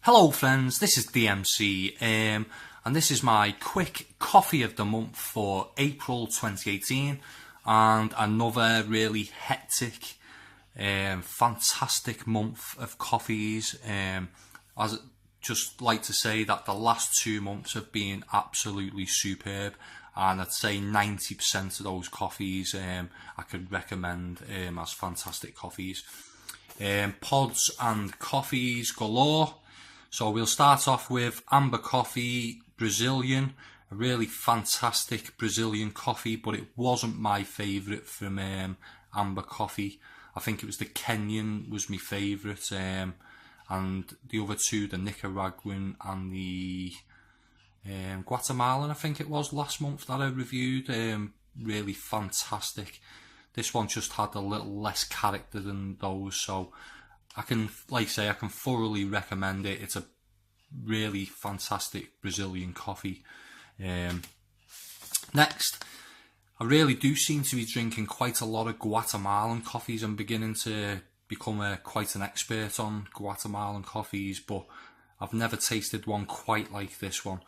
Hello friends, this is DMC and this is my quick coffee of the month for April 2018 and another really hectic, fantastic month of coffees. I'd just like to say that the last 2 months have been absolutely superb, and I'd say 90% of those coffees I could recommend as fantastic coffees. Pods and coffees galore. So we'll start off with Amber Coffee Brazilian, a really fantastic Brazilian coffee, but it wasn't my favourite from Amber Coffee. I think it was the Kenyan was my favourite, and the other two, the Nicaraguan and the Guatemalan, I think it was last month that I reviewed, really fantastic. This one just had a little less character than those, so I can, like I say, I can thoroughly recommend it. It's a really fantastic Brazilian coffee. Next, I really do seem to be drinking quite a lot of Guatemalan coffees. I'm beginning to become quite an expert on Guatemalan coffees, but I've never tasted one quite like this one.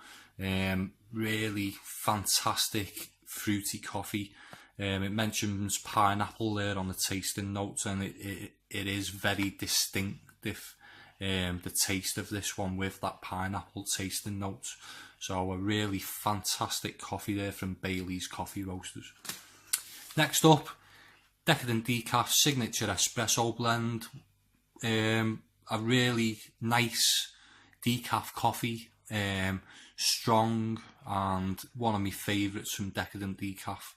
Really fantastic fruity coffee. It mentions pineapple there on the tasting notes, and it is very distinctive, the taste of this one with that pineapple tasting notes. So a really fantastic coffee there from Bailey's Coffee Roasters. Next up, Decadent Decaf Signature Espresso Blend. A really nice decaf coffee, strong, and one of my favourites from Decadent Decaf.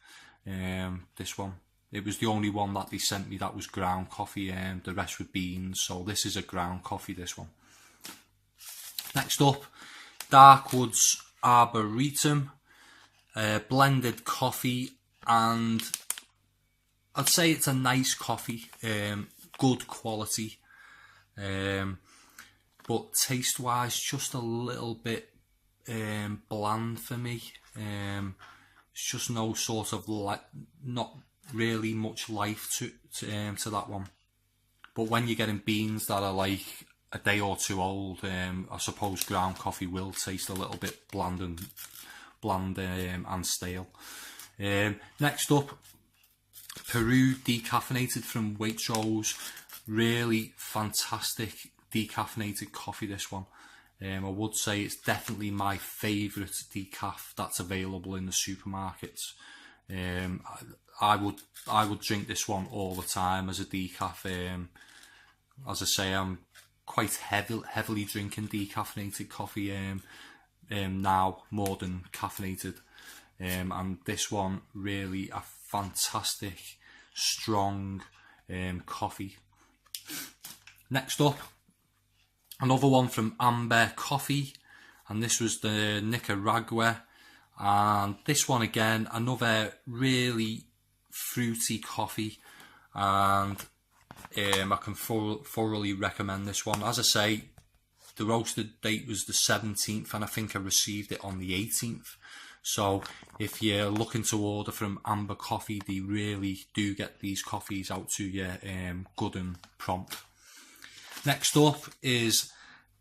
This one, it was the only one that they sent me that was ground coffee, and the rest were beans, so this is a ground coffee, this one. Next up, Darkwoods Arboretum, blended coffee, and I'd say it's a nice coffee, good quality, but taste wise just a little bit bland for me. It's just no sort of not really much life to that one. But when you're getting beans that are like a day or two old, I suppose ground coffee will taste a little bit bland and stale. Next up, Peru Decaffeinated from Waitrose. Really fantastic decaffeinated coffee, this one. I would say it's definitely my favourite decaf that's available in the supermarkets. I would drink this one all the time as a decaf. As I say, I'm quite heavily drinking decaffeinated coffee now, more than caffeinated. And this one really a fantastic, strong coffee. Next up, another one from Amber Coffee, and this was the Nicaragua, and this one again, another really fruity coffee, and I can thoroughly recommend this one. As I say, the roasted date was the 17th, and I think I received it on the 18th. So if you're looking to order from Amber Coffee, they really do get these coffees out to you good and prompt. Next up is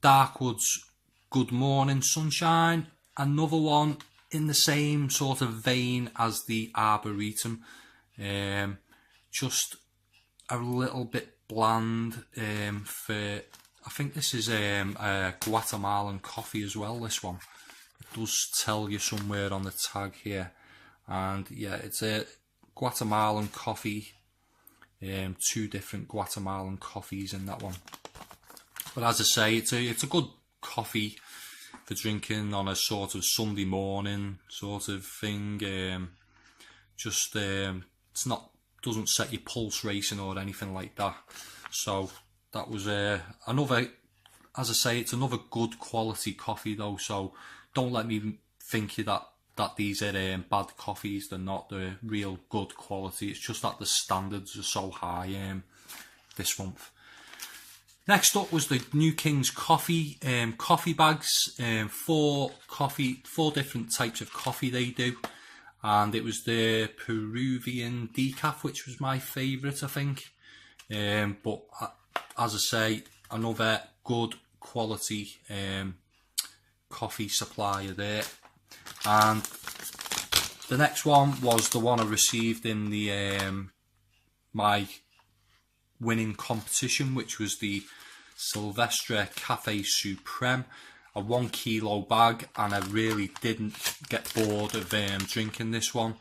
Darkwoods Good Morning Sunshine, another one in the same sort of vein as the Arboretum, just a little bit bland. I think this is a Guatemalan coffee as well, this one. It does tell you somewhere on the tag here, and yeah, it's a Guatemalan coffee, 2 different Guatemalan coffees in that one. But as I say, it's a good coffee for drinking on a sort of Sunday morning sort of thing. It's not, doesn't set your pulse racing or anything like that. So that was another, as I say, it's another good quality coffee though. So don't let me think that these are bad coffees. They're not. The real good quality. It's just that the standards are so high this month. Next up was the New King's Coffee coffee bags, 4 different types of coffee they do, and it was the Peruvian decaf, which was my favourite, I think. But as I say, another good quality coffee supplier there. And the next one was the one I received in the my winning competition, which was the Silvestre Cafe Supreme, a 1 kilo bag, and I really didn't get bored of drinking this one.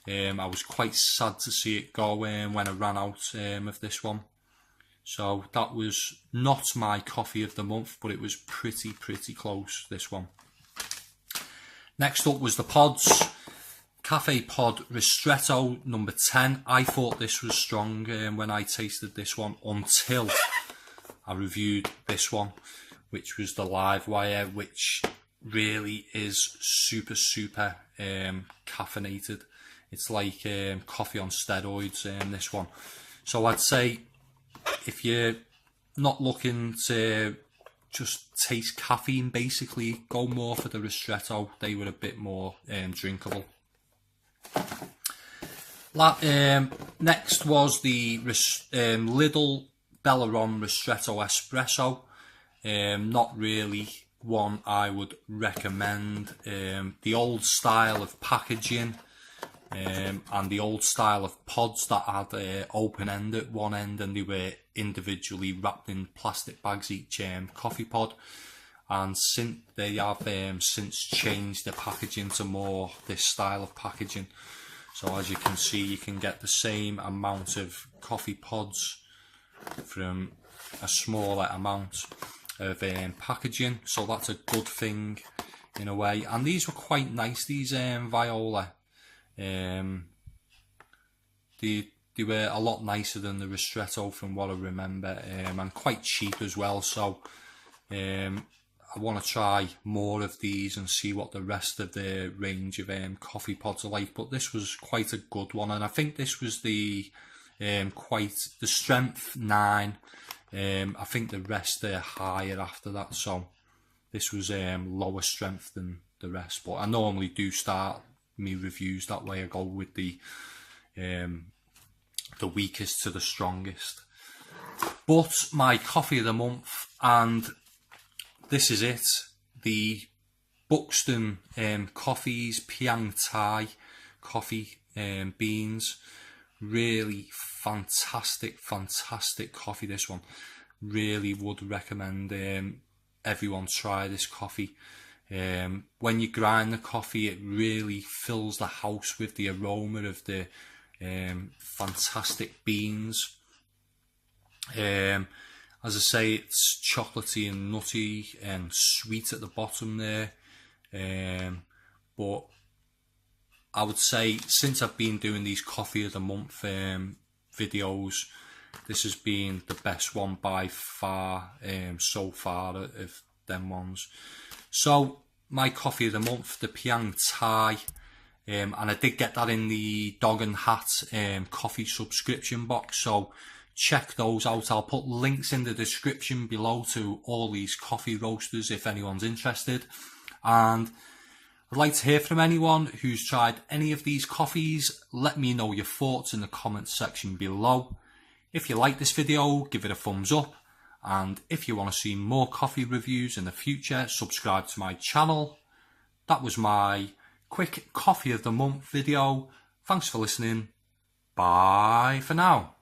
I was quite sad to see it go when I ran out of this one. So that was not my coffee of the month, but it was pretty close, this one. Next up was the pods. Cafe Pod Ristretto number 10. I thought this was strong when I tasted this one until I reviewed this one, which was the Live Wire, which really is super caffeinated. It's like coffee on steroids, this one. So I'd say if you're not looking to just taste caffeine, basically, go more for the Ristretto. They were a bit more drinkable. Next was the Lidl Belleron Ristretto Espresso. Not really one I would recommend. The old style of packaging and the old style of pods that had open end at one end, and they were individually wrapped in plastic bags, each coffee pod. And since they have since changed the packaging to more this style of packaging. So as you can see, you can get the same amount of coffee pods from a smaller amount of packaging. So that's a good thing in a way. And these were quite nice, these Viola. They were a lot nicer than the Ristretto from what I remember, and quite cheap as well. So I want to try more of these and see what the rest of the range of coffee pods are like. But this was quite a good one, and I think this was the the strength 9. I think the rest are higher after that, so this was lower strength than the rest. But I normally do start me reviews that way. I go with the weakest to the strongest. But my coffee of the month, and this is it, the Buxton Coffees Piang Thai coffee beans. Really fantastic coffee, this one. Really would recommend everyone try this coffee. When you grind the coffee, it really fills the house with the aroma of the fantastic beans. As I say, it's chocolatey and nutty and sweet at the bottom there. But I would say, since I've been doing these coffee of the month videos, this has been the best one by far so far of them ones. So my coffee of the month, the Piang Thai, and I did get that in the Dog and Hat coffee subscription box, so check those out. I'll put links in the description below to all these coffee roasters if anyone's interested. And I'd like to hear from anyone who's tried any of these coffees. Let me know your thoughts in the comments section below. If you like this video, give it a thumbs up. And if you want to see more coffee reviews in the future, subscribe to my channel. That was my quick coffee of the month video. Thanks for listening. Bye for now.